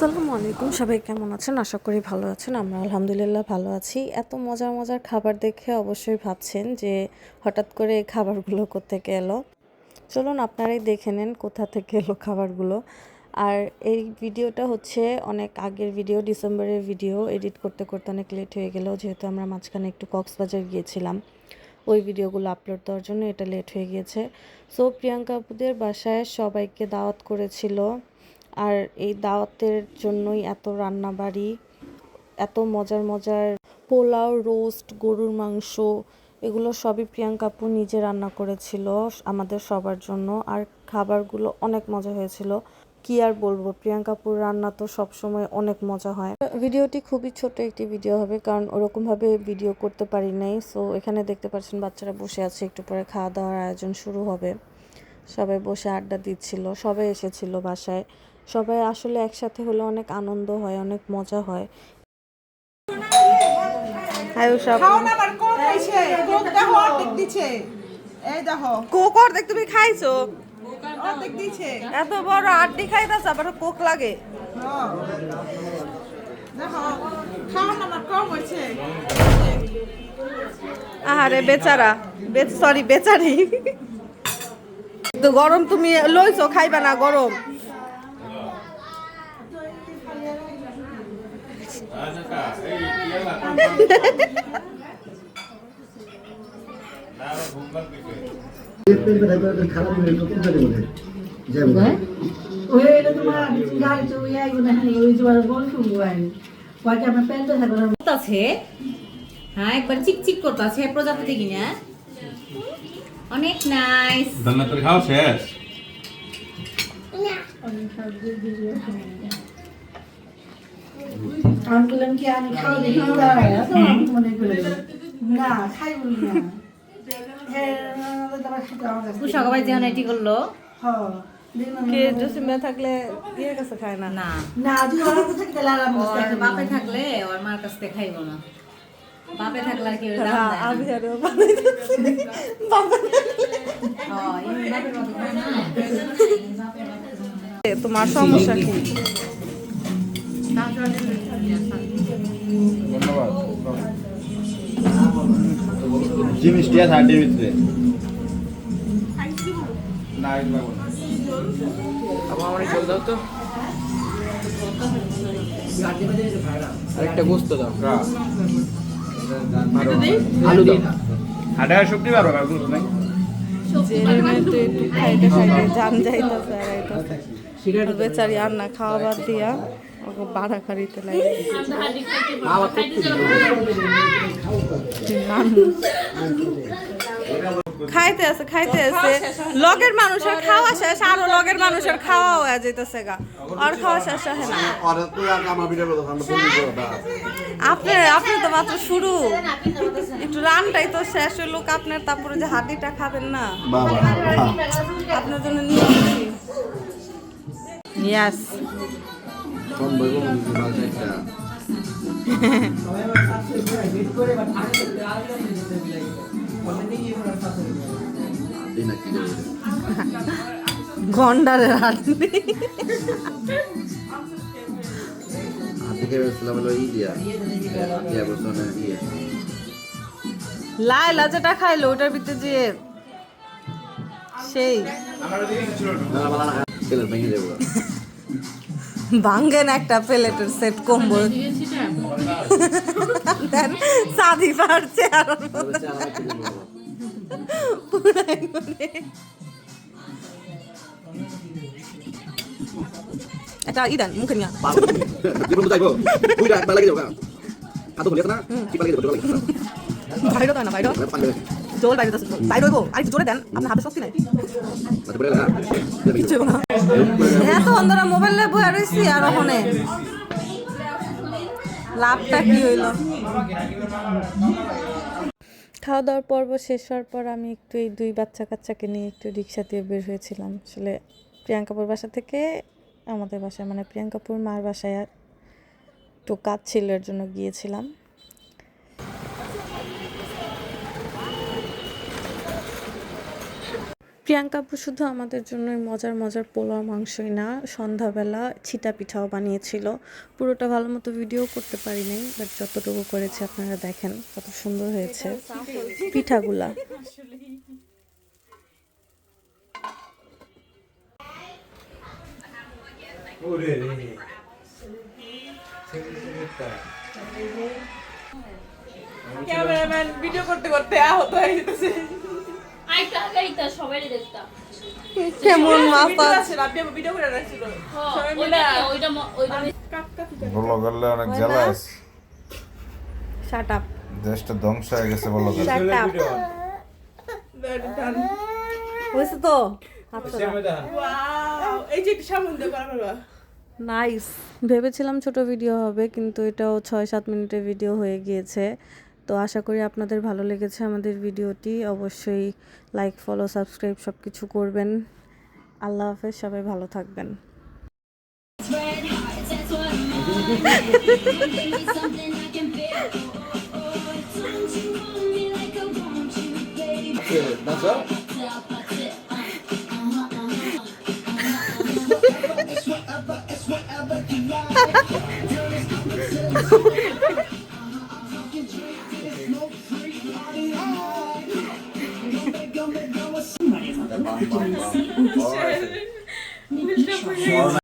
আসসালামু আলাইকুম, সবাই কেমন আছেন? আশা করি ভালো আছেন। আমরা আলহামদুলিল্লাহ ভালো আছি। এত মজার মজার খাবার দেখে অবশ্যই ভাবছেন যে হঠাৎ করে এই খাবারগুলো কোত্থেকে এলো। চলুন আপনারাই দেখে নেন কোথা থেকে এলো খাবারগুলো। আর এই ভিডিওটা হচ্ছে অনেক আগের ভিডিও, ডিসেম্বরের ভিডিও। এডিট করতে করতে অনেক লেট হয়ে গেল, যেহেতু আমরা মাঝখানে একটু কক্সবাজার গিয়েছিলাম। ওই ভিডিওগুলো আপলোড দেওয়ার জন্য এটা লেট হয়ে গিয়েছে। সো প্রিয়াঙ্কা আপুদের বাসায় সবাইকে দাওয়াত করেছিল, আর এই দাওয়াতের জন্যই এত রান্নাবাড়ি, এত মজার মজার পোলাও, রোস্ট, গরুর মাংস, এগুলো সবই প্রিয়াঙ্কা আপু নিজে রান্না করেছিল আমাদের সবার জন্য। আর খাবারগুলো অনেক মজা হয়েছিল। কি আর বলবো, প্রিয়াঙ্কা আপুর রান্না তো সবসময় অনেক মজা হয়। ভিডিওটি খুবই ছোট একটি ভিডিও হবে, কারণ ওরকমভাবে ভিডিও করতে পারি নাই। সো এখানে দেখতে পাচ্ছেন বাচ্চারা বসে আছে, একটু পরে খাওয়া দাওয়ার আয়োজন শুরু হবে। সবাই বসে আড্ডা দিচ্ছিল, সবাই এসেছিল বাসায়। সবাই আসলে একসাথে হলে অনেক আনন্দ হয়, অনেক মজা হয়। কোক অর্ধেক তুমি খাইছো, এত বড় আড্ডি খাইতাছ আবার কোক লাগে। আহারে বেচারা, সরি বেচারি, তো গরম তুমি লইছো, খাইবা না গরম? হ্যাঁ একবার চিকচিক করতেছে প্রজাপতি কিনা, অনেক নাইস। জান্নাতের খাওয়া শেষ। আমি বললাম কি আমি খাওয়া দেখি মনে করে না খাই বলি না। পুষা সবাই যেমন এটি করলো, কে জসিমা থাকলে ইয়ের কাছে খায় না। না না যদি ওর কাছে থাকে তাহলে আরাম ওর বাপে থাকলে ওর মার কাছ থেকে খাইবো না। বাপে থাকলে আর কি ওর দাম দেয় না। আমি আরো বানাইতেছি বাবা। হ্যাঁ, এই বাপের মতো খায় না। তোমার সমস্যা কি? ধন্যবাদ। জিনিসটি আছে হাড্ডির ভিতরে। না এটা লাগবে না। আমার জল দাও তো, আরেকটা গোস্ত দাও, আলু দাও। হাড্ডা শক্তি পারো আর কিছু নাই। একটু খাইতে খাইতে জান যাইতেছে আর আইতাছে। বেচারি আর না খাওয়া বাদ দিয়া ওকে বাড়া খাইতে লাগে। খাইতে আছে লগের মানুষের খাওয়া শেষ, আরো লগের মানুষের খাওয়া হয়ে যাইতেছে গা, আর খাওয়া শেষ হয় না। আপনি তো মাত্র শুরু, একটু রানটাই তো শেষ হইল আপনার, তারপরে যে হাতিটা খাবেন না আপনার জন্য নিয়ে আসছি। ইয়াস গন্ডারের হাড্ডি। লাইলা যেটা খাইলো ওটার ভিতরে যে সেই ভাঙ্গেন একটা প্লেটের সেট কম্বো দেন সাদি পারছে আর পুরাই করে এটা ইদান মুখে নিয়া বাইরে তো না, বাইরে জোর বাইরে বাইরে হইব, আর জোরে দেন, আপনার হাতে শক্তি নাই। এত অন্ধরা মোবাইল নিয়ে বয়ে রয়েছি, আর ওখানে লাভটা কি হইল? খাওয়া দাওয়ার পর্ব শেষ হওয়ার পর আমি একটু এই দুই বাচ্চা কাচ্চাকে নিয়ে একটু রিক্সা দিয়ে বের হয়েছিলাম। আসলে প্রিয়াঙ্কাপুর বাসা থেকে আমাদের বাসায়, মানে প্রিয়াঙ্কাপুর মার বাসায় একটু কাজ ছিল, এর জন্য গিয়েছিলাম। প্রিয়াঙ্কা আপু শুধু আমাদের জন্য মজার মজার পোলাও মাংসই না, সন্ধ্যাবেলা ছিটা পিঠাও বানিয়েছিল। পুরোটা ভালো মতো ভিডিও করতে পারি নাই, বাট যতটুকু করেছে আপনারা দেখেন কত সুন্দর হয়েছে পিঠাগুলা। ক্যামেরাম্যান ভিডিও করতে করতে আহত হয়ে যেতেছে। সবাই দেখতাম কেমন মাছ আছে রাব্বি ভিডিও করে রাখছিল সবাই মিলে বলো করলে অনেক জেলাস শাট আপ, দেশটা ধ্বংস হয়ে গেছে বলো করলে। শাট আপ হয়েছে তো। আচ্ছা ওয়াও এই যে একটু সামনে দিয়ে করা নাইস। ভেবেছিলাম ছোট ভিডিও হবে, কিন্তু এটাও 6-7 মিনিটের ভিডিও হয়ে গিয়েছে। তো আশা করি আপনাদের ভালো লেগেছে আমাদের ভিডিওটি। অবশ্যই লাইক, ফলো, সাবস্ক্রাইব সব কিছু করবেন। আল্লাহ হাফেজ, সবাই ভালো থাকবেন।